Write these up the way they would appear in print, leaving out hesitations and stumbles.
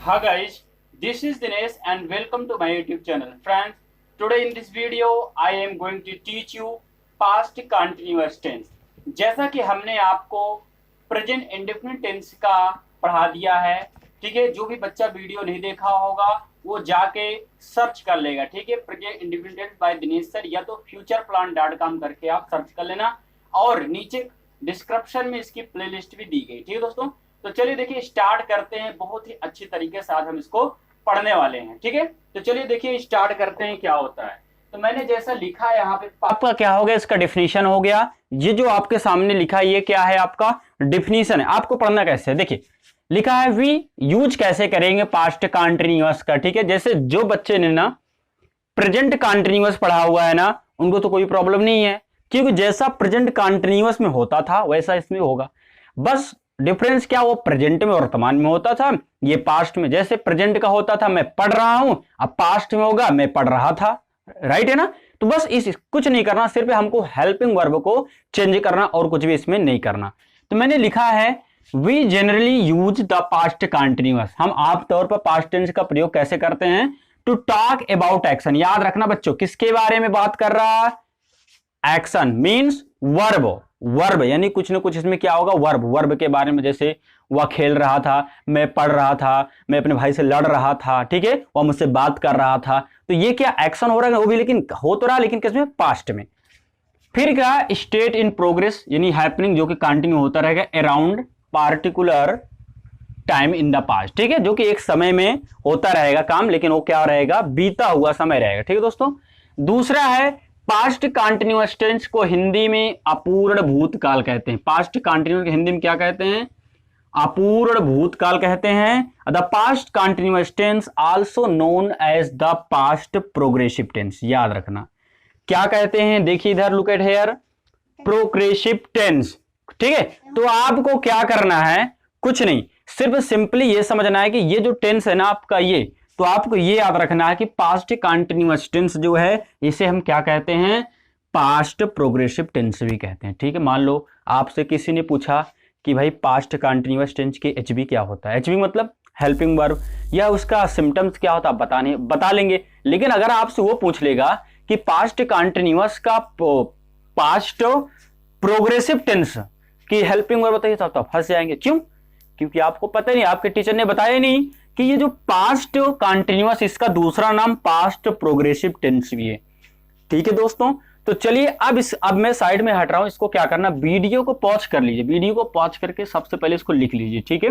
Hi guys, this is Dinesh and welcome to my YouTube channel. Friends, today in this video I am going to teach you past continuous tense. जैसा कि हमने आपको present indefinite tense का पढ़ा दिया है, ठीक है। जो भी बच्चा वीडियो नहीं देखा होगा वो जाके सर्च कर लेगा, ठीक है। Present indefinite tense by Dinesh sir या तो futureplan.com करके आप सर्च कर लेना और नीचे डिस्क्रिप्शन में इसकी प्लेलिस्ट भी दी गई, ठीक है दोस्तों। तो चलिए देखिए स्टार्ट करते हैं, बहुत ही अच्छी तरीके से आज हम इसको पढ़ने वाले हैं, ठीक है। तो चलिए देखिए स्टार्ट करते हैं क्या होता है। तो मैंने जैसा लिखा है यहाँ पे आपका क्या हो गया, इसका डिफिनीशन हो गया। ये जो आपके सामने लिखा है ये क्या है, आपका डिफिनीशन है। आपको पढ़ना कैसे है, देखिए लिखा है वी यूज कैसे करेंगे पास्ट कंटिन्यूअस का, ठीक है। जैसे जो बच्चे ने ना प्रेजेंट कंटिन्यूअस पढ़ा हुआ है ना उनको तो कोई प्रॉब्लम नहीं है, क्योंकि जैसा प्रेजेंट कंटिन्यूअस में होता था वैसा इसमें होगा। बस डिफरेंस क्या, वो प्रेजेंट में वर्तमान में होता था, ये पास्ट में। जैसे प्रेजेंट का होता था मैं पढ़ रहा हूं, अब पास्ट में होगा मैं पढ़ रहा था, राइट है ना। तो बस इस कुछ नहीं करना, सिर्फ हमको हेल्पिंग वर्ब को चेंज करना और कुछ भी इसमें नहीं करना। तो मैंने लिखा है we generally use the past continuous. हम आमतौर पर पास्ट टेंस का प्रयोग कैसे करते हैं, टू टॉक अबाउट एक्शन। याद रखना बच्चों, किसके बारे में बात कर रहा है, एक्शन मीन्स वर्ब। वर्ब यानी कुछ ना कुछ इसमें क्या होगा, वर्ब। वर्ब के बारे में, जैसे वह खेल रहा था, मैं पढ़ रहा था, मैं अपने भाई से लड़ रहा था, ठीक है, वह मुझसे बात कर रहा था। तो ये क्या एक्शन हो रहा है, वो भी लेकिन हो तो रहा, लेकिन किसमें, पास्ट में। फिर क्या, स्टेट इन प्रोग्रेस यानी हैपनिंग, जो कि कंटिन्यू होता रहेगा around particular time in the past, ठीक है, जो कि एक समय में होता रहेगा काम, लेकिन वो क्या रहेगा, बीता हुआ समय रहेगा, ठीक है दोस्तों। दूसरा है पास्ट कंटिन्यूअस टेंस को हिंदी में अपूर्ण भूतकाल कहते हैं। पास्ट कंटिन्यूअस हिंदी में क्या कहते हैं, अपूर्ण भूतकाल कहते हैं। The past continuous tense also known as the past progressive tense. याद रखना क्या कहते हैं, देखिए इधर, look at here, progressive tense, ठीक है। तो आपको क्या करना है, कुछ नहीं, सिर्फ सिंपली ये समझना है कि ये जो टेंस है ना आपका, ये तो आपको ये याद रखना है कि पास्ट कंटिन्यूअस टेंस जो है इसे हम क्या कहते हैं, पास्ट प्रोग्रेसिव टेंस भी कहते हैं, ठीक है। मान लो आपसे किसी ने पूछा कि भाई पास्ट कंटिन्यूअस टेंस के एचबी क्या होता है, एचबी मतलब हेल्पिंग वर्ब, या उसका सिम्टम्स क्या होता है बता लेंगे। लेकिन अगर आपसे वो पूछ लेगा कि पास्ट कंटिन्यूअस का पास्ट प्रोग्रेसिव टेंस की हेल्पिंग वर्ब बताइए, तो फंस जाएंगे। क्यों, क्योंकि आपको पता नहीं, आपके टीचर ने बताया नहीं कि ये जो पास्ट कंटिन्यूअस, इसका दूसरा नाम पास्ट प्रोग्रेसिव टेंस भी है, ठीक है दोस्तों। तो चलिए अब मैं साइड में हट रहा हूं, इसको क्या करना, वीडियो को पॉज कर लीजिए, वीडियो को पॉज करके सबसे पहले इसको लिख लीजिए, ठीक है।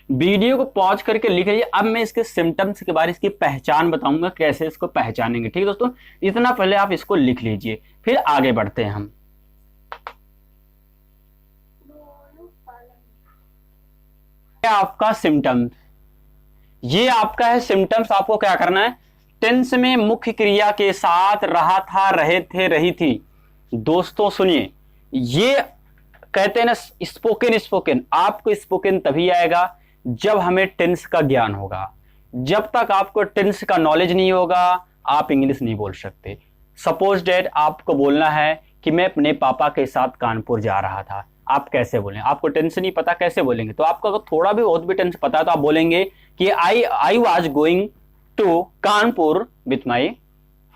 वीडियो को पॉज करके लिख लीजिए। अब मैं इसके सिम्टम्स के बारे, इसकी पहचान बताऊंगा, कैसे इसको पहचानेंगे, ठीक है दोस्तों। इतना पहले आप इसको लिख लीजिए, फिर आगे बढ़ते हैं हम। आपका सिम्टम्स, ये आपका है सिम्टम्स। आपको क्या करना है, टेंस में मुख्य क्रिया के साथ रहा था, रहे थे, रही थी। दोस्तों सुनिए, ये कहते हैं ना स्पोकन, स्पोकन आपको स्पोकन तभी आएगा जब हमें टेंस का ज्ञान होगा। जब तक आपको टेंस का नॉलेज नहीं होगा आप इंग्लिश नहीं बोल सकते। सपोज डेट आपको बोलना है कि मैं अपने पापा के साथ कानपुर जा रहा था, आप कैसे बोलें, आपको टेंस नहीं पता कैसे बोलेंगे। तो आपको अगर थोड़ा भी बहुत भी टेंस पता है तो आप बोलेंगे कि I was going to Kanpur with my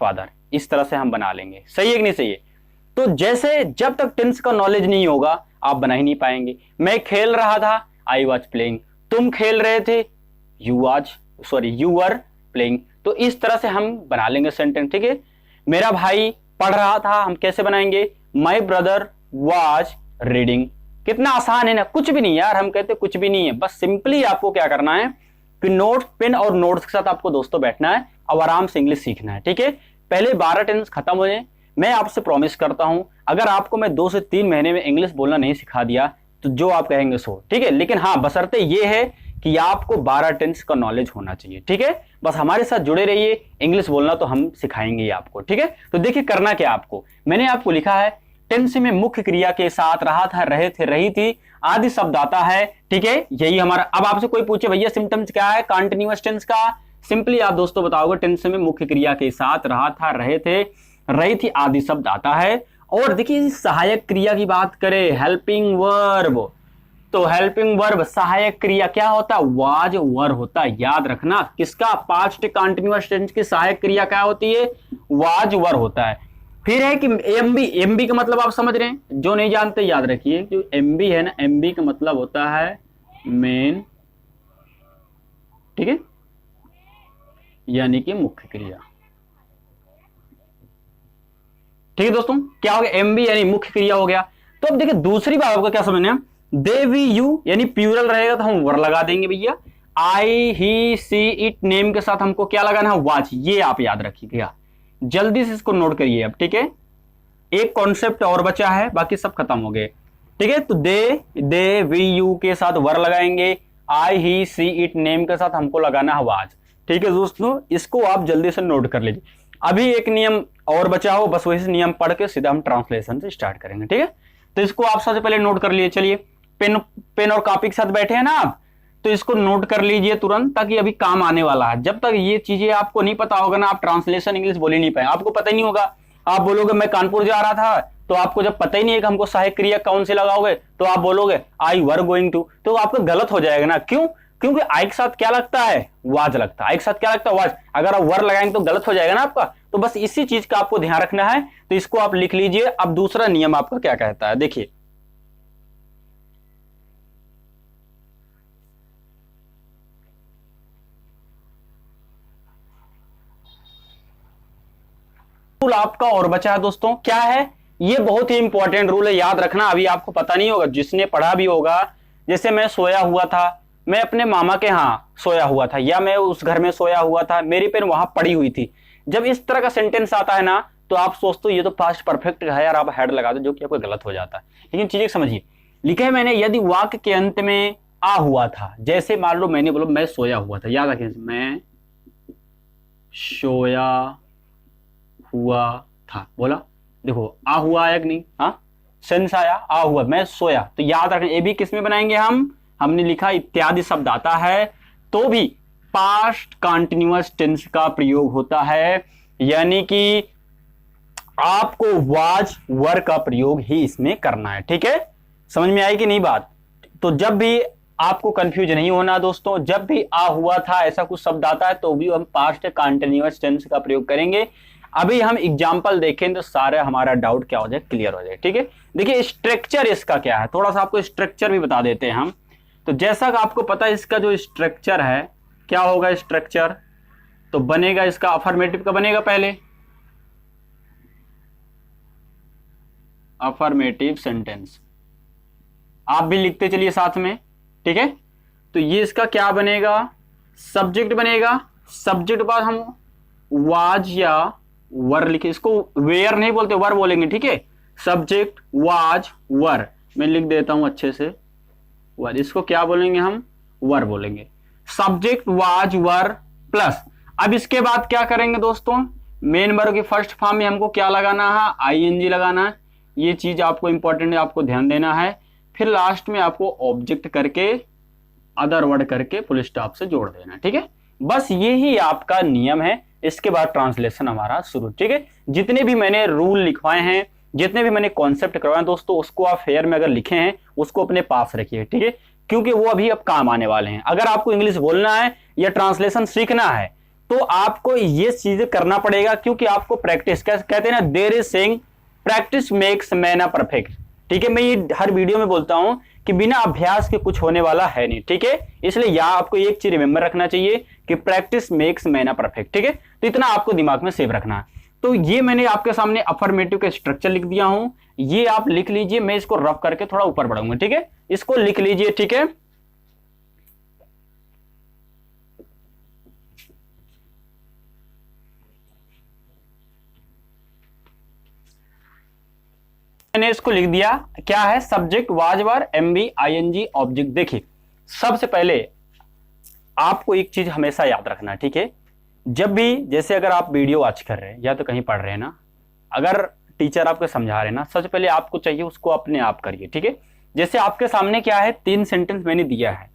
father. इस तरह से हम बना लेंगे, सही है कि नहीं सही है। तो जैसे जब तक टेंस का नॉलेज नहीं होगा आप बना ही नहीं पाएंगे। मैं खेल रहा था, आई वॉज प्लेइंग, तुम खेल रहे थे, यू वर प्लेइंग। तो इस तरह से हम बना लेंगे सेंटेंस, ठीक है। मेरा भाई पढ़ रहा था, हम कैसे बनाएंगे, माई ब्रदर वॉज रीडिंग। कितना आसान है ना, कुछ भी नहीं यार, हम कहते कुछ भी नहीं है। बस सिंपली आपको क्या करना है कि नोट्स, पेन और नोट्स के साथ आपको दोस्तों बैठना है और आराम से इंग्लिश सीखना है, ठीक है। पहले 12 टेंस खत्म हो जाए, मैं आपसे प्रॉमिस करता हूं अगर आपको मैं 2 से 3 महीने में इंग्लिश बोलना नहीं सिखा दिया तो जो आप कहेंगे सो, ठीक है। लेकिन हाँ, बशर्ते ये है कि आपको 12 टेंस का नॉलेज होना चाहिए, ठीक है। बस हमारे साथ जुड़े रहिए, इंग्लिश बोलना तो हम सिखाएंगे आपको, ठीक है। तो देखिए करना क्या आपको, मैंने आपको लिखा है टेंस में मुख्य क्रिया के साथ रहा था, रहे थे, रही थी आदि शब्द आता है, ठीक है। यही हमारा। अब आपसे कोई पूछे भैया सिम्टम्स क्या है कंटिन्यूअस टेंस का, सिंपली आप दोस्तों बताओगे टेंस में मुख्य क्रिया के साथ रहा था, रहे थे, रही थी आदि शब्द आता है। और देखिए सहायक क्रिया की बात करें, हेल्पिंग वर्ब, तो हेल्पिंग वर्ब सहायक क्रिया क्या होता है? वाज वर होता है। याद रखना किसका? पास्ट कंटिन्यूअस टेंस की सहायक क्रिया क्या होती है? वाज वर होता है। फिर है कि एमबी, एमबी का मतलब आप समझ रहे हैं, जो नहीं जानते याद रखिए, जो एमबी है ना, एमबी का मतलब होता है मेन, ठीक है, यानी कि मुख्य क्रिया। ठीक है दोस्तों, क्या हो गया? एमबी यानी मुख्य क्रिया हो गया। तो अब देखिए दूसरी बात आपको क्या समझना है, दे वी यू यानी प्लूरल रहेगा तो हम वर लगा देंगे भैया। आई ही सी इट नेम के साथ हमको क्या लगाना है? वाच। ये आप याद रखिएगा, जल्दी से इसको नोट करिए अब, ठीक है। एक कॉन्सेप्ट और बचा है, बाकी सब खत्म हो गए, ठीक है। तो दे वी यू के साथ वर लगाएंगे, आई ही सी इट नेम के साथ हमको लगाना है वाच। ठीक है दोस्तों, इसको आप जल्दी से नोट कर लीजिए। अभी एक नियम और बचा हो, बस वही नियम पढ़ के सीधा हम ट्रांसलेशन से स्टार्ट करेंगे, ठीक है। तो इसको आप सबसे पहले नोट कर लिए। चलिए पेन और कॉपी के साथ बैठे हैं ना आप, तो इसको नोट कर लीजिए तुरंत, ताकि अभी काम आने वाला है। जब तक ये चीजें आपको नहीं पता होगा ना, आप ट्रांसलेशन इंग्लिश बोल ही नहीं पाए, आपको पता ही नहीं होगा। आप बोलोगे मैं कानपुर जा रहा था, तो आपको जब पता ही नहीं है कि हमको सहायक क्रिया कौन सी लगाओगे, तो आप बोलोगे आई वर गोइंग टू, तो आपको गलत हो जाएगा ना। क्यों? क्योंकि आई के साथ क्या लगता है? वाज लगता है। आई के साथ क्या लगता है? वाज। अगर आप वर लगाएंगे तो गलत हो जाएगा ना आपका। तो बस इसी चीज का आपको ध्यान रखना है, तो इसको आप लिख लीजिए। अब दूसरा नियम आपका क्या कहता है, देखिए। रूल आपका और बचा है दोस्तों, क्या है? ये बहुत ही इंपॉर्टेंट रूल है, याद रखना। अभी आपको पता नहीं होगा, जिसने पढ़ा भी होगा, जैसे मैं सोया हुआ था, मैं अपने मामा के यहाँ सोया हुआ था, या मैं उस घर में सोया हुआ था, मेरी पेन वहां पड़ी हुई थी। जब इस तरह का सेंटेंस आता है ना, तो आप सोचते हो ये तो पास्ट परफेक्ट है यार, आप हेड लगा दो, जो कि आपको गलत हो जाता है। लेकिन चीजें समझिए, लिखा है मैंने, यदि वाक्य के अंत में आ हुआ था, जैसे मान लो मैंने बोलो मैं सोया हुआ था, याद रखिए मैं सोया हुआ था, बोला, देखो आ हुआ आया कि नहीं? हाँ, सेंस आया, आ हुआ, मैं सोया। तो याद रखना, ये भी किसमें बनाएंगे हम? हमने लिखा इत्यादि शब्द आता है तो भी पास्ट कंटिन्यूअस टेंस का प्रयोग होता है, यानी कि आपको वाज वर का प्रयोग ही इसमें करना है, ठीक है। समझ में आई कि नहीं बात? तो जब भी आपको कंफ्यूज नहीं होना दोस्तों, जब भी आ हुआ था ऐसा कुछ शब्द आता है तो भी हम पास्ट कंटिन्यूअस टेंस का प्रयोग करेंगे। अभी हम एग्जाम्पल देखें तो सारा हमारा डाउट क्या हो जाए, क्लियर हो जाए, ठीक है। देखिए स्ट्रक्चर इसका क्या है, थोड़ा सा आपको स्ट्रक्चर भी बता देते हैं हम। तो जैसा कि आपको पता है, इसका जो स्ट्रक्चर है, क्या होगा स्ट्रक्चर? तो बनेगा इसका अफर्मेटिव का बनेगा पहले, अफर्मेटिव सेंटेंस, आप भी लिखते चलिए साथ में, ठीक है। तो ये इसका क्या बनेगा? सब्जेक्ट बनेगा। सब्जेक्ट बाद हम वाज या वर लिखे, इसको वेयर नहीं बोलते, वर बोलेंगे, ठीक है। सब्जेक्ट वाज वर, मैं लिख देता हूं अच्छे से, वर, इसको क्या बोलेंगे हम? वर बोलेंगे। सब्जेक्ट वाज वर प्लस, अब इसके बाद क्या करेंगे दोस्तों? मेन वर्ब के फर्स्ट फॉर्म में हमको क्या लगाना है? आईएनजी लगाना है। ये चीज आपको इंपॉर्टेंट है, आपको ध्यान देना है। फिर लास्ट में आपको ऑब्जेक्ट करके अदर वर्ड करके फुल स्टॉप से जोड़ देना, ठीक है। बस यही आपका नियम है। इसके बाद ट्रांसलेशन हमारा शुरू, ठीक है। जितने भी मैंने रूल लिखवाए हैं, जितने भी मैंने कॉन्सेप्ट करवाए हैं दोस्तों, उसको आप फेयर में अगर लिखे हैं उसको अपने पास रखिए, ठीक है, क्योंकि वो अभी अब काम आने वाले हैं। अगर आपको इंग्लिश बोलना है या ट्रांसलेशन सीखना है तो आपको ये चीजें करना पड़ेगा, क्योंकि आपको प्रैक्टिस, कहते हैं ना, there is saying practice makes man a perfect, ठीक है। मैं ये हर वीडियो में बोलता हूं कि बिना अभ्यास के कुछ होने वाला है नहीं, ठीक है। इसलिए यहां आपको एक चीज रिमेंबर रखना चाहिए कि practice makes man a perfect, ठीक है। तो इतना आपको दिमाग में सेव रखना है। तो ये मैंने आपके सामने अफर्मेटिव का स्ट्रक्चर लिख दिया हूं, ये आप लिख लीजिए। मैं इसको रफ करके थोड़ा ऊपर बढ़ाऊंगा, ठीक है। इसको लिख लीजिए, ठीक है। मैंने इसको लिख दिया, क्या है? Subject was were MB ING object. देखिए सबसे पहले आपको एक चीज हमेशा याद रखना, ठीक है। जब भी, जैसे अगर आप वीडियो वॉच कर रहे हैं या तो कहीं पढ़ रहे हैं ना, अगर टीचर आपको समझा रहे हैं ना, सबसे पहले आपको चाहिए उसको अपने आप करिए, ठीक है। जैसे आपके सामने क्या है, 3 सेंटेंस मैंने दिया है,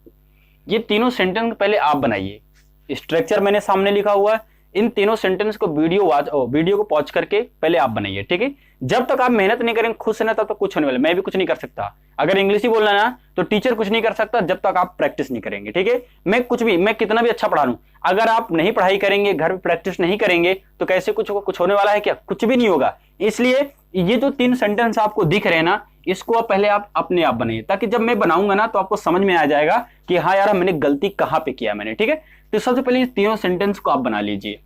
ये तीनों सेंटेंस पहले आप बनाइए। स्ट्रक्चर मैंने सामने लिखा हुआ है, इन तीनों सेंटेंस को वीडियो को पॉज करके पहले आप बनाइए, ठीक है। जब तक आप मेहनत नहीं करेंगे खुद से ना, तब तक कुछ होने वाला। मैं भी कुछ नहीं कर सकता, अगर इंग्लिश ही बोलना है ना तो टीचर कुछ नहीं कर सकता जब तक आप प्रैक्टिस नहीं करेंगे, ठीक है। मैं कितना भी अच्छा पढ़ा लूं, अगर आप नहीं पढ़ाई करेंगे, घर में प्रैक्टिस नहीं करेंगे तो कैसे कुछ होने वाला है क्या? कुछ भी नहीं होगा। इसलिए ये जो 3 सेंटेंस आपको दिख रहे हैं ना, इसको पहले आप अपने आप बनाइए, ताकि जब मैं बनाऊंगा ना तो आपको समझ में आ जाएगा कि हाँ यार मैंने गलती कहां पे किया मैंने, ठीक है। तो सबसे पहले तीनों सेंटेंस को आप बना लीजिए।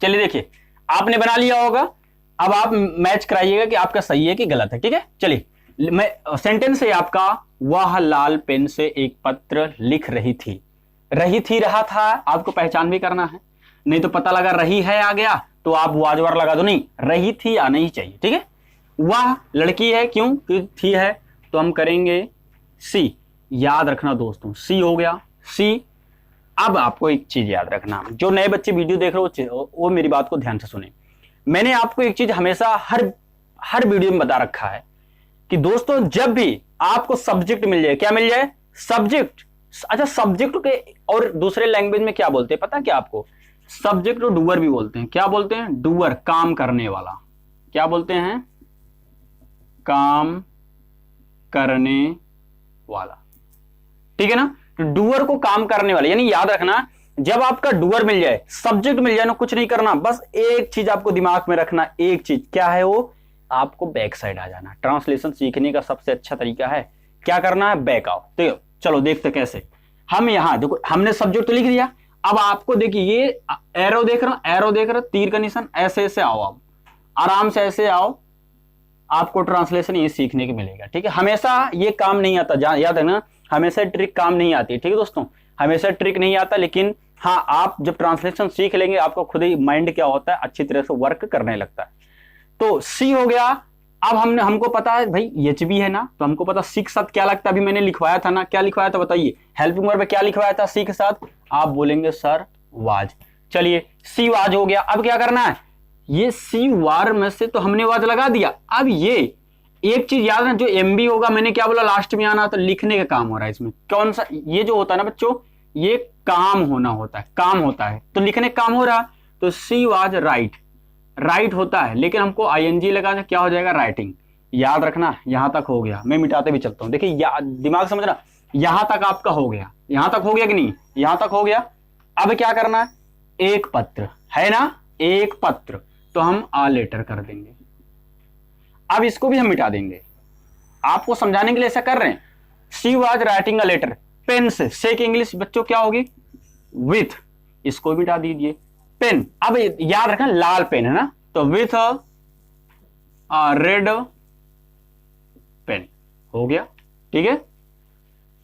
चलिए देखिए, आपने बना लिया होगा। अब आप मैच कराइएगा कि आपका सही है कि गलत है, ठीक है। चलिए, मैं सेंटेंस है आपका, वह लाल पेन से एक पत्र लिख रही थी। रहा था आपको पहचान भी करना है, नहीं तो पता लगा रही है आ गया तो आप वाजवार लगा दो, नहीं, रही थी आना ही चाहिए, ठीक है। वह लड़की है, क्यों थी है, तो हम करेंगे सी। याद रखना दोस्तों, सी हो गया, सी। अब आपको एक चीज याद रखना, जो नए बच्चे वीडियो देख रहे हो वो मेरी बात को ध्यान से सुने। मैंने आपको एक चीज हमेशा हर वीडियो में बता रखा है कि दोस्तों जब भी आपको सब्जेक्ट मिल जाए, क्या मिल जाए? सब्जेक्ट। अच्छा, सब्जेक्ट के और दूसरे लैंग्वेज में क्या बोलते हैं पता क्या आपको? सब्जेक्ट को डूअर भी बोलते हैं। क्या बोलते हैं? डूअर, काम करने वाला। क्या बोलते हैं? काम करने वाला, ठीक है ना। तो डूअर को काम करने वाले, यानी याद रखना, जब आपका डूअर मिल जाए, सब्जेक्ट मिल जाए ना, कुछ नहीं करना, बस एक चीज आपको दिमाग में रखना, एक चीज क्या है वो? आपको बैक साइड आ जाना। ट्रांसलेशन सीखने का सबसे अच्छा तरीका है क्या करना है? बैक आओ। तो चलो देखते कैसे। हम यहां देखो, हमने सब्जेक्ट तो लिख दिया। अब आपको देखिए ये एरो देख रहे हो, तीर का निशान, ऐसे ऐसे आओ, आप आराम से ऐसे आओ, आपको ट्रांसलेशन ये सीखने को मिलेगा, ठीक है। हमेशा ये काम नहीं आता, याद रखना, हमेशा ट्रिक काम नहीं आती, ठीक है दोस्तों, हमेशा ट्रिक नहीं आता। लेकिन हाँ, आप जब ट्रांसलेशन सीख लेंगे आपको खुद ही माइंड क्या होता है, अच्छी तरह से वर्क करने लगता है। तो सी हो गया। अब हमको पता है भाई एच भी है ना, तो हमको पता सी के साथ क्या लगता है, अभी मैंने लिखवाया था ना, क्या लिखवाया था बताइए? हेल्पिंग वर्ब में क्या लिखवाया था सी के साथ? आप बोलेंगे सर वाज। चलिए, सी वाज हो गया। अब क्या करना है? ये सी वार में से तो हमने वाज लगा दिया। अब ये एक चीज याद है, जो एमबी होगा, मैंने क्या बोला लास्ट में आना, तो लिखने का काम हो रहा है इसमें। कौन सा? ये जो होता है ना बच्चों, ये काम होना होता है, काम होता है, तो लिखने का काम हो रहा। तो सी वाज राइट होता है, लेकिन हमको आईएनजी लगाना, क्या हो जाएगा? राइटिंग। याद रखना, यहां तक हो गया, मैं मिटाते भी चलता हूं। देखिए दिमाग समझना, यहां तक आपका हो गया, यहां तक हो गया कि नहीं? यहां तक हो गया। अब क्या करना है? एक पत्र है ना, एक पत्र, तो हम आ लेटर कर देंगे। अब इसको भी हम मिटा देंगे, आपको समझाने के लिए ऐसा कर रहे हैं। She was writing a letter, pen से की इंग्लिश बच्चों क्या होगी? विथ। इसको मिटा दीजिए, पेन। अब याद रखना, लाल पेन है ना, तो विथ अ रेड पेन हो गया, ठीक है।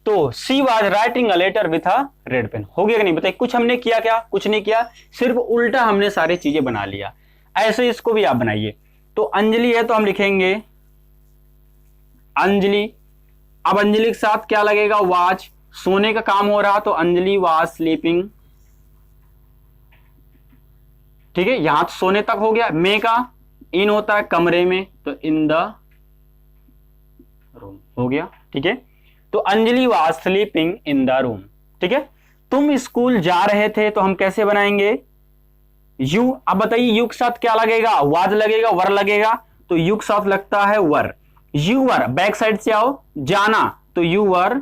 तो she was writing a letter with a red pen हो गया कि नहीं? बताइए, कुछ हमने किया क्या? कुछ नहीं किया, सिर्फ उल्टा हमने सारी चीजें बना लिया। ऐसे इसको भी आप बनाइए। तो अंजलि है तो हम लिखेंगे अंजलि। अब अंजलि के साथ क्या लगेगा? वाज। सोने का काम हो रहा, तो अंजलि वाज स्लीपिंग, ठीक है। यहां तो सोने तक हो गया। मे का इन होता है कमरे में, तो इन द रूम हो गया, ठीक है। तो Anjali was sleeping in the room, ठीक है। तुम स्कूल जा रहे थे, तो हम कैसे बनाएंगे? यू। अब बताइए यू के साथ क्या लगेगा? वाज लगेगा, वर लगेगा, तो यू के साथ लगता है वर। यू वर, बैक साइड से आओ, जाना, तो यू वर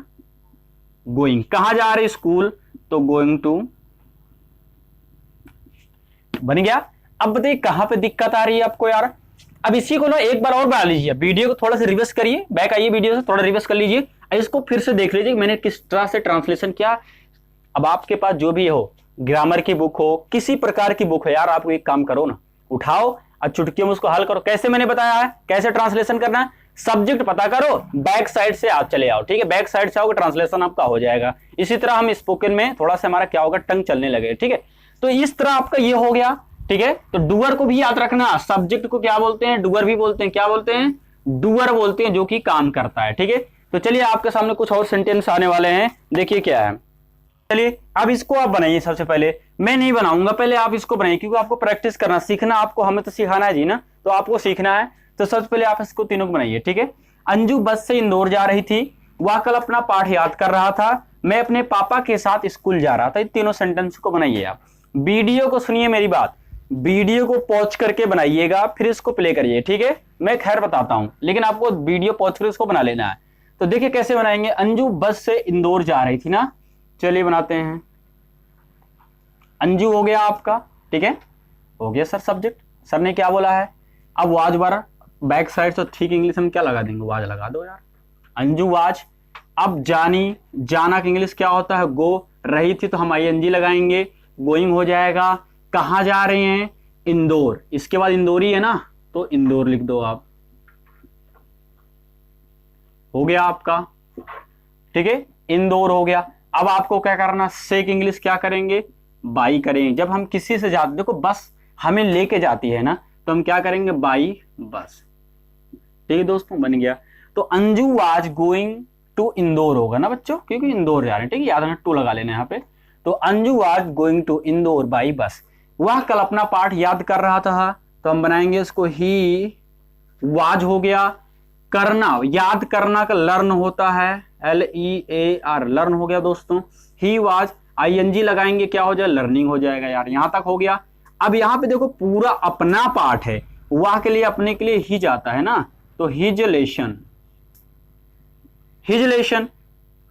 गोइंग। कहां जा रहे? स्कूल, तो गोइंग टू। बन गया। अब बताइए कहां पे दिक्कत आ रही है आपको यार? अब इसी को ना एक बार और बना लीजिए, वीडियो को थोड़ा सा रिवर्स करिए, बैक आइए वीडियो से, थोड़ा रिवर्स कर लीजिए, इसको फिर से देख लीजिए मैंने किस तरह से ट्रांसलेशन किया। अब आपके पास जो भी हो, ग्रामर की बुक हो, किसी प्रकार की बुक हो यार, आप एक काम करो ना, उठाओ और चुटकियों में उसको हल करो। कैसे मैंने बताया है कैसे ट्रांसलेशन करना है? सब्जेक्ट पता करो, बैक साइड से आप चले आओ, ठीक है। बैक साइड से आओगे, ट्रांसलेशन आपका हो जाएगा। इसी तरह हम स्पोकन में थोड़ा सा हमारा क्या होगा, टंग चलने लगे, ठीक है। तो इस तरह आपका ये हो गया, ठीक है। तो डूअर को भी याद रखना, सब्जेक्ट को क्या बोलते हैं? डूअर भी बोलते हैं। क्या बोलते हैं? डूअर बोलते हैं, जो कि काम करता है, ठीक है। तो चलिए आपके सामने कुछ और सेंटेंस आने वाले हैं, देखिए क्या है। चलिए अब इसको आप बनाइए। सबसे पहले मैं नहीं बनाऊंगा, पहले आप इसको बनाइए, क्योंकि आपको प्रैक्टिस करना, सीखना आपको, हमें तो सिखाना है जी ना, तो आपको सीखना है। तो सबसे पहले आप इसको तीनों को बनाइए, ठीक है। अंजू बस से इंदौर जा रही थी, वह कल अपना पाठ याद कर रहा था, मैं अपने पापा के साथ स्कूल जा रहा था। इन तीनों सेंटेंस को बनाइए आप। वीडियो को सुनिए मेरी बात, वीडियो को पॉज करके बनाइएगा, फिर इसको प्ले करिए, ठीक है। मैं खैर बताता हूं, लेकिन आपको वीडियो पॉज करके इसको बना लेना है। तो देखिए कैसे बनाएंगे। अंजू बस से इंदौर जा रही थी ना, चलिए बनाते हैं। अंजू हो गया आपका, ठीक है, हो गया सर सब्जेक्ट, सर ने क्या बोला है। अब वाज बार बैक साइड तो ठीक इंग्लिश हम क्या लगा देंगे, वाज लगा दो यार। अंजू वाज। अब जानी, जाना का इंग्लिश क्या होता है, गो। रही थी तो हम आईएनजी लगाएंगे, गोइंग हो जाएगा। कहां जा रहे हैं, इंदौर। इसके बाद इंदौरी है ना, तो इंदौर लिख दो आप, हो गया आपका, ठीक है, इंदौर हो गया। अब आपको क्या करना, से की इंग्लिश क्या करेंगे, बाई करेंगे। जब हम किसी से जाते, देखो बस हमें लेके जाती है ना, तो हम क्या करेंगे, बाई बस, ठीक है दोस्तों, बन गया। तो Anju was going to Indore होगा ना बच्चों, क्योंकि इंदौर जा रहे हैं, ठीक है, याद रखना, टू लगा लेना यहाँ पे। तो Anju was going to Indore by bus. वह कल अपना पाठ याद कर रहा था, तो हम बनाएंगे इसको ही वाज हो गया। करना, याद करना का लर्न होता है, LEAR, लर्न हो गया दोस्तों। ही वाज, ING लगाएंगे, क्या हो जाए, लर्निंग हो जाएगा यार। यहां तक हो गया। अब यहां पे देखो पूरा अपना पाठ है, वह के लिए अपने के लिए ही जाता है ना, तो हिज लेशन, हिज लेशन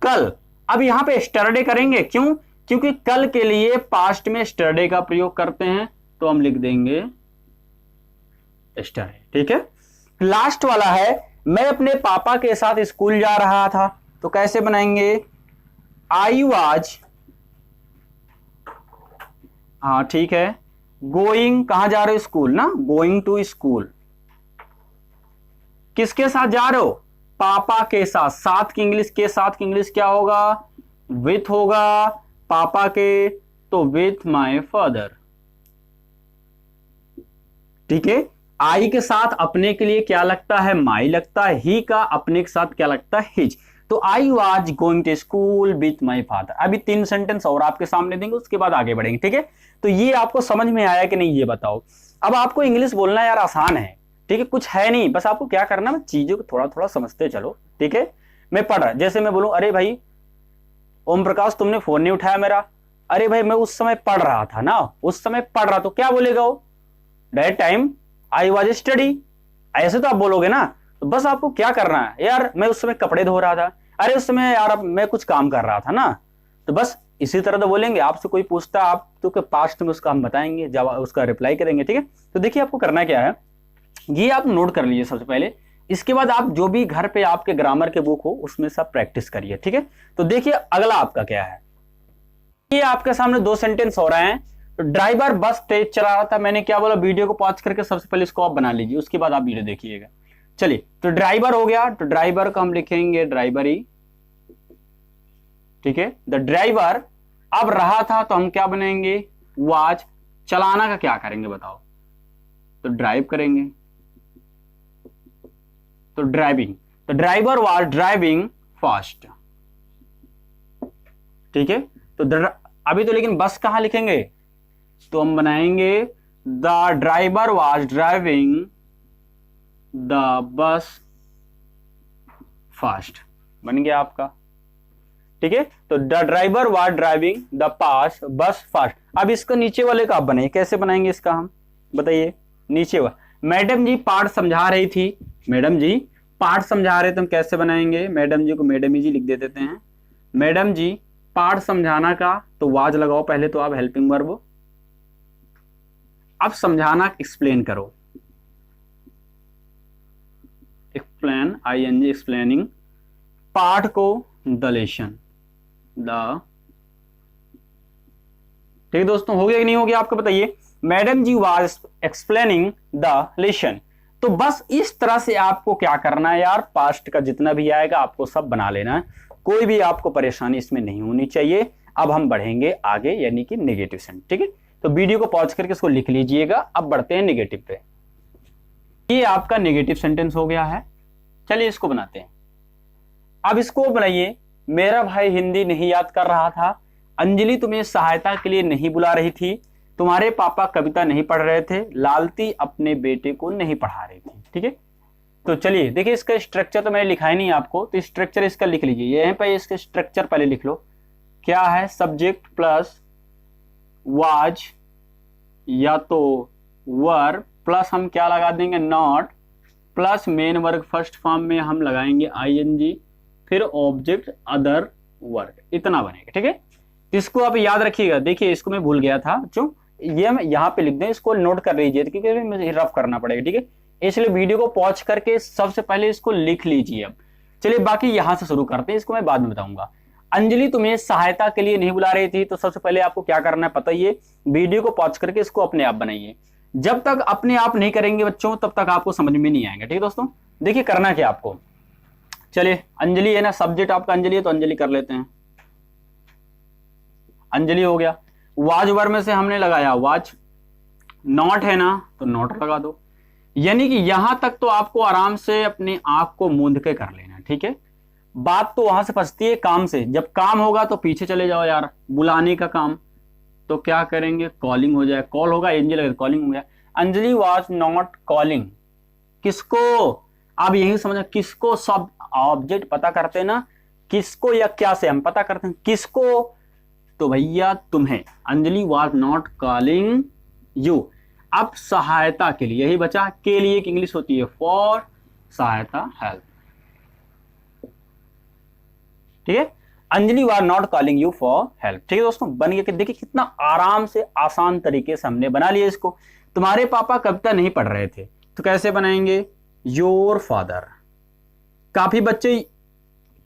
कल। अब यहां पे स्टरडे करेंगे, क्यों, क्योंकि कल के लिए पास्ट में स्टरडे का प्रयोग करते हैं, तो हम लिख देंगे स्टरडे, ठीक है। लास्ट वाला है, मैं अपने पापा के साथ स्कूल जा रहा था, तो कैसे बनाएंगे, आई वाज, हाँ ठीक है, गोइंग, कहां जा रहे हो, स्कूल ना, गोइंग टू स्कूल। किसके साथ जा रहे हो, पापा के साथ। साथ की इंग्लिश, के साथ की इंग्लिश क्या होगा, विथ होगा। पापा के, तो विथ माय फादर, ठीक है। आई के साथ अपने के लिए क्या लगता है, माई लगता है। ही का अपने के साथ क्या लगता है, हिज। तो I was going to school with my father. अभी 3 सेंटेंस और आपके सामने देंगे, उसके बाद आगे बढ़ेंगे, ठीक है। तो ये आपको समझ में आया कि नहीं, ये बताओ। अब आपको इंग्लिश बोलना यार आसान है, ठीक है, कुछ है नहीं, बस आपको क्या करना है, चीजों को थोड़ा थोड़ा समझते चलो, ठीक है। मैं पढ़ रहा, जैसे मैं बोलूं, अरे भाई ओम प्रकाश तुमने फोन नहीं उठाया मेरा, अरे भाई मैं उस समय पढ़ रहा था ना, उस समय पढ़ रहा, तो क्या बोलेगा वो, that time I was study. ऐसे तो आप बोलोगे ना। तो बस आपको क्या करना है यार, मैं उस समय कपड़े धो रहा था, अरे उस समय यार मैं कुछ काम कर रहा था ना, तो बस इसी तरह तो बोलेंगे। आपसे कोई पूछता, आप तो पास्ट में उसका हम बताएंगे, जब उसका रिप्लाई करेंगे, ठीक है। तो देखिए आपको करना क्या है, ये आप नोट कर लीजिए सबसे पहले। इसके बाद आप जो भी घर पे आपके ग्रामर के बुक हो उसमें सब प्रैक्टिस करिए, ठीक है। तो देखिए अगला आपका क्या है, ये आपके सामने 2 सेंटेंस हो रहे हैं। तो ड्राइवर बस तेज चला रहा था, मैंने क्या बोला, वीडियो को पॉज करके सबसे पहले इसको आप बना लीजिए, उसके बाद आप वीडियो देखिएगा। चलिए, तो ड्राइवर हो गया, तो ड्राइवर को हम लिखेंगे ड्राइवरी, ठीक है। The driver. अब रहा था, तो हम क्या बनाएंगे, वाज। चलाना का क्या करेंगे बताओ, तो ड्राइव करेंगे, तो ड्राइविंग। तो ड्राइवर वाज ड्राइविंग फास्ट, ठीक है। तो अभी तो लेकिन बस कहां लिखेंगे, तो हम बनाएंगे the driver was driving the bus fast, बन गया आपका, ठीक है। तो the driver was driving the pass bus fast. अब इसका नीचे वाले का आप बनाइए, कैसे बनाएंगे इसका हम, बताइए। नीचे वाला, मैडम जी पाठ समझा रही थी, मैडम जी पाठ समझा रहे थे, हम कैसे बनाएंगे, मैडम जी को मैडम जी लिख देते हैं। मैडम जी पाठ समझाना का, तो वाज लगाओ पहले, तो आप हेल्पिंग वर्ब। अब समझाना एक्सप्लेन करो, एक्सप्लेन, ING एक्सप्लेनिंग। पाठ को द लेसन, द, ठीक है दोस्तों, हो गया कि नहीं हो गया आपको बताइए। Madam ji was explaining the lesson. तो बस इस तरह से आपको क्या करना है यार, पास्ट का जितना भी आएगा आपको सब बना लेना है, कोई भी आपको परेशानी इसमें नहीं होनी चाहिए। अब हम बढ़ेंगे आगे, यानी कि नेगेटिव सेंटेंस, ठीक है। तो वीडियो को पॉज करके इसको लिख लीजिएगा। अब बढ़ते हैं नेगेटिव पे। ये आपका नेगेटिव सेंटेंस हो गया है, चलिए इसको बनाते हैं। अब इसको बनाइए, मेरा भाई हिंदी नहीं याद कर रहा था, अंजलि तुम्हें सहायता के लिए नहीं बुला रही थी, तुम्हारे पापा कविता नहीं पढ़ रहे थे, लालती अपने बेटे को नहीं पढ़ा रही थी, ठीक है। तो चलिए देखिए, इसका स्ट्रक्चर तो मैंने लिखा ही नहीं आपको, तो स्ट्रक्चर इसका लिख लीजिए। यहीं पे इसका स्ट्रक्चर पहले लिख लो। क्या है? सब्जेक्ट प्लस वाज या तो वर प्लस हम क्या लगा देंगे? नॉट प्लस मेन वर्ग फर्स्ट फॉर्म में हम लगाएंगे आईएनजी, फिर ऑब्जेक्ट अदर वर्ग, इतना बनेगा। ठीक है, इसको आप याद रखिएगा। देखिए इसको मैं भूल गया था बच्चों, ये मैं यहाँ पे लिख दें, इसको नोट कर लीजिए क्योंकि मुझे रफ करना पड़ेगा। ठीक है, इसलिए वीडियो को पॉज करके सबसे पहले इसको लिख लीजिए। अब चलिए बाकी यहां से शुरू करते हैं, इसको मैं बाद में बताऊंगा। अंजलि तुम्हें सहायता के लिए नहीं बुला रही थी, तो सबसे पहले आपको क्या करना है पता ही है, वीडियो को पॉज करके इसको अपने आप बनाइए। जब तक अपने आप नहीं करेंगे बच्चों तब तक आपको समझ में नहीं आएगा। ठीक है दोस्तों, देखिए करना क्या आपको। चलिए अंजलि है ना, सब्जेक्ट आपका अंजलि है तो अंजलि कर लेते हैं। अंजलि हो गया। वाज वर में से हमने लगाया वाज, नॉट है ना तो नॉट लगा दो। यानी कि यहां तक तो आपको आराम से अपनी आंख को मूंद के कर लेना। ठीक है, बात तो वहां से फंसती है काम से। जब काम होगा तो पीछे चले जाओ यार, बुलाने का काम, तो क्या करेंगे? कॉलिंग हो जाए, कॉल होगा एनजी लगेगा, कॉलिंग हो गया। अंजलि वाज नॉट कॉलिंग, किसको? आप यही समझना, किसको? सब ऑब्जेक्ट पता करते हैं ना, किसको या क्या से हम पता करते हैं किसको, तो भैया तुम्हें। Anjali was not calling you. अब सहायता के लिए, यही बचा, के लिए की इंग्लिश होती है फॉर, सहायता हेल्प। ठीक है, Anjali was not calling you for help. ठीक है दोस्तों, बन गया कि देखिए कितना आराम से आसान तरीके से हमने बना लिया इसको। तुम्हारे पापा कविता नहीं पढ़ रहे थे, तो कैसे बनाएंगे? Your father. काफी बच्चे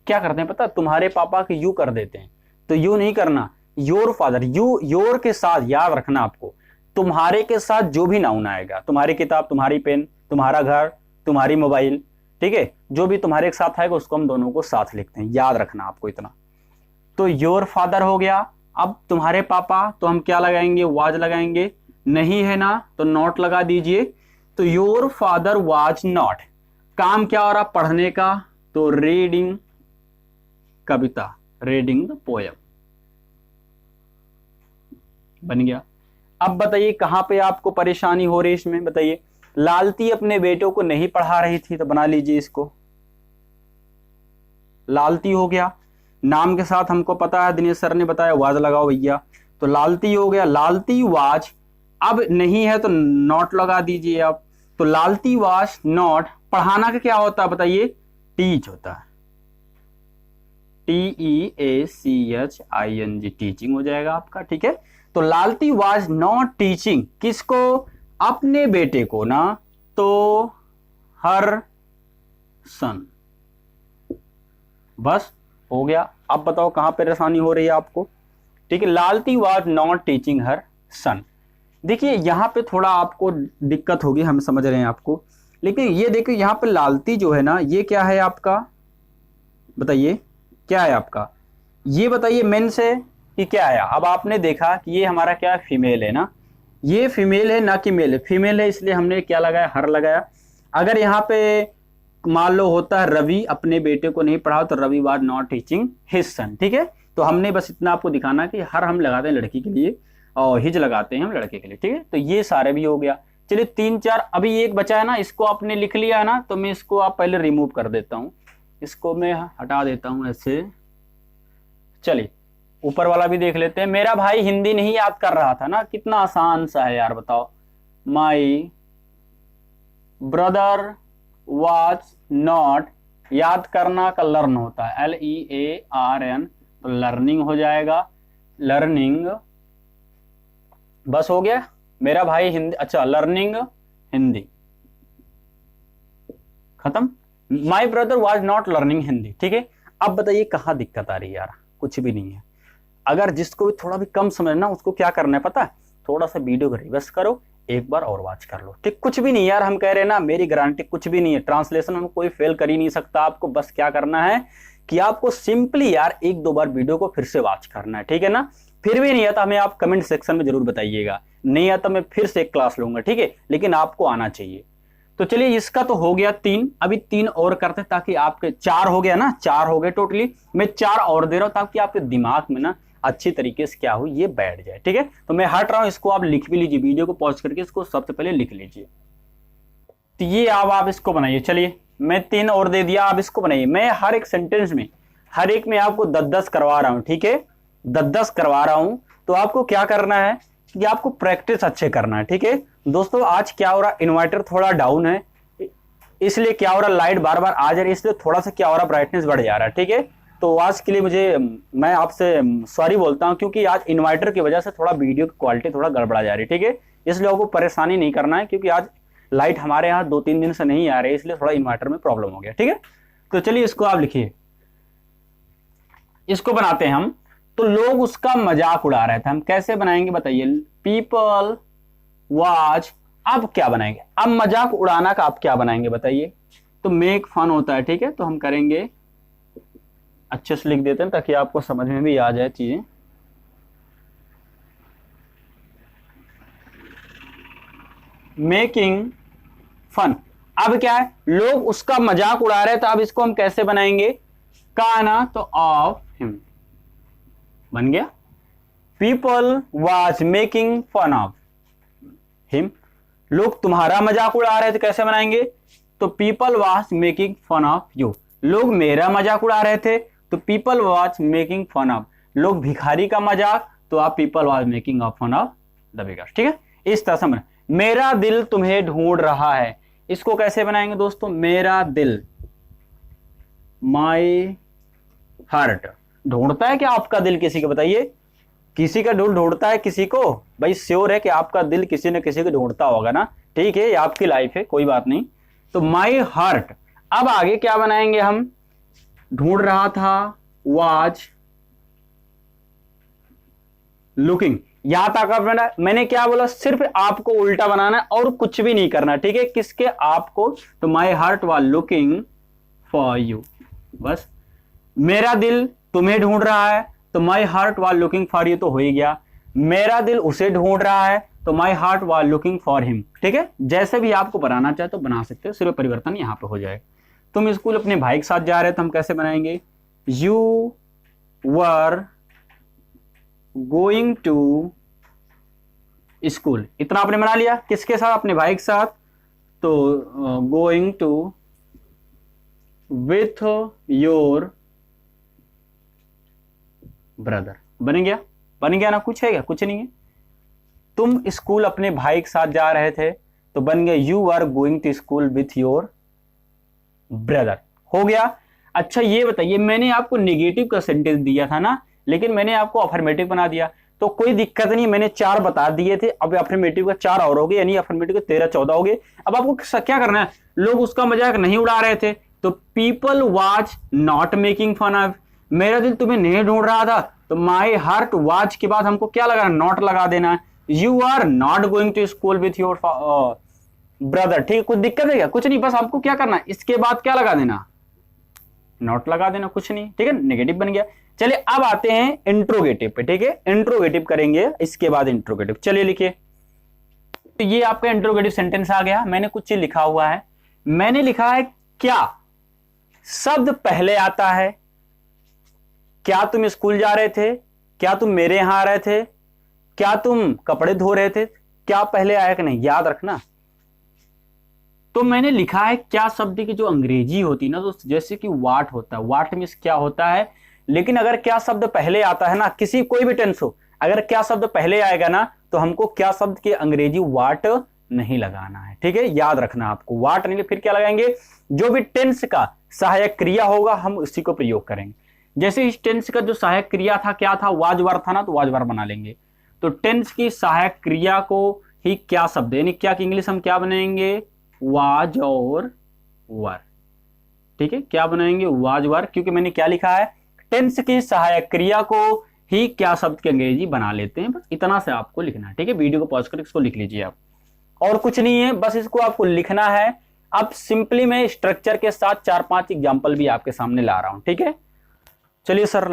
क्या करते हैं पता, तुम्हारे पापा के यू कर देते हैं, तो यू नहीं करना, योर फादर। यू, योर के साथ याद रखना आपको, तुम्हारे के साथ जो भी नाउन आएगा, तुम्हारी किताब, तुम्हारी पेन, तुम्हारा घर, तुम्हारी मोबाइल, ठीक है, जो भी तुम्हारे के साथ आएगा उसको हम दोनों को साथ लिखते हैं, याद रखना आपको इतना। तो योर फादर हो गया। अब तुम्हारे पापा, तो हम क्या लगाएंगे? वाज लगाएंगे। नहीं है ना तो नॉट लगा दीजिए। तो योर फादर वाज नॉट। काम क्या हो रहा? पढ़ने का, तो reading Kavita, reading the poem बन गया। अब बताइए कहां पे आपको परेशानी हो रही है इसमें, बताइए। लालती अपने बेटों को नहीं पढ़ा रही थी, तो बना लीजिए इसको, लालती हो गया। नाम के साथ हमको पता है, दिनेश सर ने बताया, वाज लगाओ भैया, तो लालती हो गया। लालती वाज, अब नहीं है तो नॉट लगा दीजिए आप। तो लालती वाज नॉट, पढ़ाना का क्या होता है बताइए? टीच होता है, TEACHING, टीचिंग हो जाएगा आपका। ठीक है, तो लालती वाज नॉट टीचिंग, किसको? अपने बेटे को ना, तो हर सन। बस हो गया। अब बताओ कहां परेशानी हो रही है आपको? ठीक है, लालती वाज नॉट टीचिंग हर सन। देखिए यहां पे थोड़ा आपको दिक्कत होगी, हम समझ रहे हैं आपको, लेकिन ये देखिए यहां पे लालती जो है ना, ये क्या है आपका? बताइए क्या है आपका? ये बताइए मेन से कि क्या है? अब आपने देखा कि ये हमारा क्या है? फीमेल है ना, ये फीमेल है ना कि मेल है? फीमेल है, इसलिए हमने क्या लगाया? हर लगाया। अगर यहाँ पे मान लो होता है रवि अपने बेटे को नहीं पढ़ाओ, तो Ravi was not teaching his son. ठीक है, तो हमने बस इतना आपको दिखाना कि हर हम लगाते हैं लड़की के लिए और हिज लगाते हैं हम लड़के के लिए। ठीक है, तो ये सारे भी हो गया। चलिए 3 4, अभी एक बचा है ना, इसको आपने लिख लिया है ना, तो मैं इसको आप पहले रिमूव कर देता हूं, इसको मैं हटा देता हूं ऐसे। चलिए ऊपर वाला भी देख लेते हैं। मेरा भाई हिंदी नहीं याद कर रहा था ना, कितना आसान सा है यार, बताओ। माई ब्रदर वाज नॉट, याद करना का लर्न होता है, LEARN, तो लर्निंग हो जाएगा, लर्निंग। बस हो गया, मेरा भाई हिंदी, अच्छा लर्निंग हिंदी, खत्म। My brother was not learning Hindi. ठीक है, अब बताइए कहां दिक्कत आ रही है यार? कुछ भी नहीं है। अगर जिसको भी थोड़ा भी कम समझना, उसको क्या करना है पता है? थोड़ा सा वीडियो को रिवर्स करो, एक बार और वॉच कर लो। ठीक, कुछ भी नहीं यार, हम कह रहे हैं ना, मेरी गारंटी कुछ भी नहीं है। ट्रांसलेशन में कोई फेल कर ही नहीं सकता। आपको बस क्या करना है कि आपको सिंपली यार 1-2 बार वीडियो को फिर से वॉच करना है, ठीक है ना। फिर भी नहीं आता हमें आप कमेंट सेक्शन में जरूर बताइएगा, नहीं आता मैं फिर से एक क्लास लूंगा, ठीक है, लेकिन आपको आना चाहिए। तो चलिए इसका तो हो गया 3, अभी 3 और करते हैं ताकि आपके 4 हो गया ना, 4 हो गए टोटली। मैं 4 और दे रहा हूं ताकि आपके दिमाग में ना अच्छी तरीके से क्या हो ये बैठ जाए, ठीक है। तो मैं हट रहा हूं, इसको आप लिख भी लीजिए, वीडियो को पॉज करके इसको सबसे पहले लिख लीजिए। तो ये अब आप इसको बनाइए। चलिए मैं 3 और दे दिया, आप इसको बनाइए। मैं हर एक सेंटेंस में, हर एक में आपको 10-10 करवा रहा हूं, ठीक है, 10-10 करवा रहा हूं। तो आपको क्या करना है कि आपको प्रैक्टिस अच्छे करना है, ठीक है दोस्तों। आज क्या हो रहा, इन्वर्टर थोड़ा डाउन है, इसलिए क्या हो रहा, लाइट बार बार आ जा रही है, इसलिए थोड़ा सा क्या हो रहा, ब्राइटनेस बढ़ जा रहा है, ठीक है। तो आज के लिए मैं आपसे सॉरी बोलता हूं, क्योंकि आज इन्वर्टर की वजह से थोड़ा वीडियो की क्वालिटी थोड़ा गड़बड़ा जा रही है, ठीक है। इसलिए आपको परेशानी नहीं करना है, क्योंकि आज लाइट हमारे यहाँ 2-3 दिन से नहीं आ रही है, इसलिए थोड़ा इन्वर्टर में प्रॉब्लम हो गया, ठीक है। तो चलिए इसको आप लिखिए, इसको बनाते हैं हम। तो लोग उसका मजाक उड़ा रहे थे, हम कैसे बनाएंगे बताइए। पीपल वाज, अब क्या बनाएंगे, अब मजाक उड़ाना का आप क्या बनाएंगे बताइए। तो मेक फन होता है, ठीक है, तो हम करेंगे, अच्छे से लिख देते हैं ताकि आपको समझ में भी आ जाए चीजें। मेकिंग फन, अब क्या है, लोग उसका मजाक उड़ा रहे थे, अब इसको हम कैसे बनाएंगे, का ना तो ऑफ हिम बन गया। People was making fun of him, लोग तुम्हारा मजाक उड़ा रहे थे, कैसे बनाएंगे, तो people was making fun of you. लोग मेरा मजाक उड़ा रहे थे, तो people was making fun of, लोग भिखारी का मजाक, तो आप people was making of fun of the beggar, ठीक है। इस तरह से बना। मेरा दिल तुम्हें ढूंढ रहा है, इसको कैसे बनाएंगे दोस्तों, मेरा दिल, माई हार्ट, ढूंढता है क्या आपका दिल किसी को, बताइए, किसी का दिल ढूंढता है किसी को, भाई श्योर है कि आपका दिल किसी न किसी को ढूंढता होगा ना, ठीक है, ये आपकी लाइफ है, कोई बात नहीं। तो माई हार्ट, अब आगे क्या बनाएंगे हम, ढूंढ रहा था, वाज लुकिंग, यहां तक मैंने क्या बोला, सिर्फ आपको उल्टा बनाना है और कुछ भी नहीं करना, ठीक है, किसके, आपको। तो my heart was looking for you, बस। मेरा दिल तुम्हें ढूंढ रहा है, तो my heart was looking for you, तो हो ही गया। मेरा दिल उसे ढूंढ रहा है, तो my heart was looking for him, ठीक है। जैसे भी आपको बनाना चाहे तो बना सकते हो, सिर्फ परिवर्तन यहां पे हो जाए। तुम स्कूल अपने भाई के साथ जा रहे हो, तो हम कैसे बनाएंगे, you were going to school, इतना आपने बना लिया, किसके साथ, अपने भाई के साथ, तो going to with your brother, बन गया, बन गया ना, कुछ है क्या, कुछ नहीं है। तुम स्कूल अपने भाई के साथ जा रहे थे, तो बन गया you are going to school with your brother, हो गया। अच्छा ये बताइए, मैंने आपको नेगेटिव का सेंटेंस दिया था ना, लेकिन मैंने आपको अफर्मेटिव बना दिया, तो कोई दिक्कत नहीं, मैंने 4 बता दिए थे, अब अफर्मेटिव का 4 और हो गए, यानी अफर्मेटिव के 13-14 हो गए। अब आपको क्या करना है, लोग उसका मजाक नहीं उड़ा रहे थे, तो people was not making fun of, मेरा दिल तुम्हें नहीं ढूंढ रहा था, तो माई हार्ट वाज के बाद हमको क्या लगाना, नॉट लगा देना है। You are not going to school with your brother, ठीक है, कुछ दिक्कत है क्या, कुछ नहीं, बस आपको क्या करना है, इसके बाद क्या लगा देना, नॉट लगा देना, कुछ नहीं, ठीक है, नेगेटिव बन गया। चलिए अब आते हैं इंट्रोगेटिव पे, ठीक है, इंट्रोगेटिव करेंगे इसके बाद इंट्रोगेटिव। चलिए लिखिए, तो ये आपका इंट्रोगेटिव सेंटेंस आ गया, मैंने कुछ चीज लिखा हुआ है, मैंने लिखा है क्या शब्द पहले आता है, क्या तुम स्कूल जा रहे थे, क्या तुम मेरे यहां आ रहे थे, क्या तुम कपड़े धो रहे थे, क्या पहले आया कि नहीं, याद रखना। तो मैंने लिखा है क्या शब्द की जो अंग्रेजी होती है ना दोस्त, जैसे कि वाट होता है, वाट मींस क्या होता है, लेकिन अगर क्या शब्द पहले आता है ना, किसी कोई भी टेंस हो, अगर क्या शब्द पहले आएगा ना, तो हमको क्या शब्द की अंग्रेजी वाट नहीं लगाना है, ठीक है, याद रखना आपको, वाट नहीं, फिर क्या लगाएंगे, जो भी टेंस का सहायक क्रिया होगा हम उसी को प्रयोग करेंगे। जैसे इस टेंस का जो सहायक क्रिया था क्या था, वाज वर था ना, तो वाज वर बना लेंगे। तो टेंस की सहायक क्रिया को ही क्या शब्द, यानी क्या की इंग्लिश हम क्या बनाएंगे, वाज और वर, ठीक है, क्या बनाएंगे, वाज वर, क्योंकि मैंने क्या लिखा है, टेंस की सहायक क्रिया को ही क्या शब्द की अंग्रेजी बना लेते हैं, बस इतना से आपको लिखना है, ठीक है। वीडियो को पॉज कर इसको लिख लीजिए आप, और कुछ नहीं है, बस इसको आपको लिखना है। अब सिंपली मैं स्ट्रक्चर के साथ 4-5 एग्जांपल भी आपके सामने ला रहा हूं, ठीक है। चलिए सर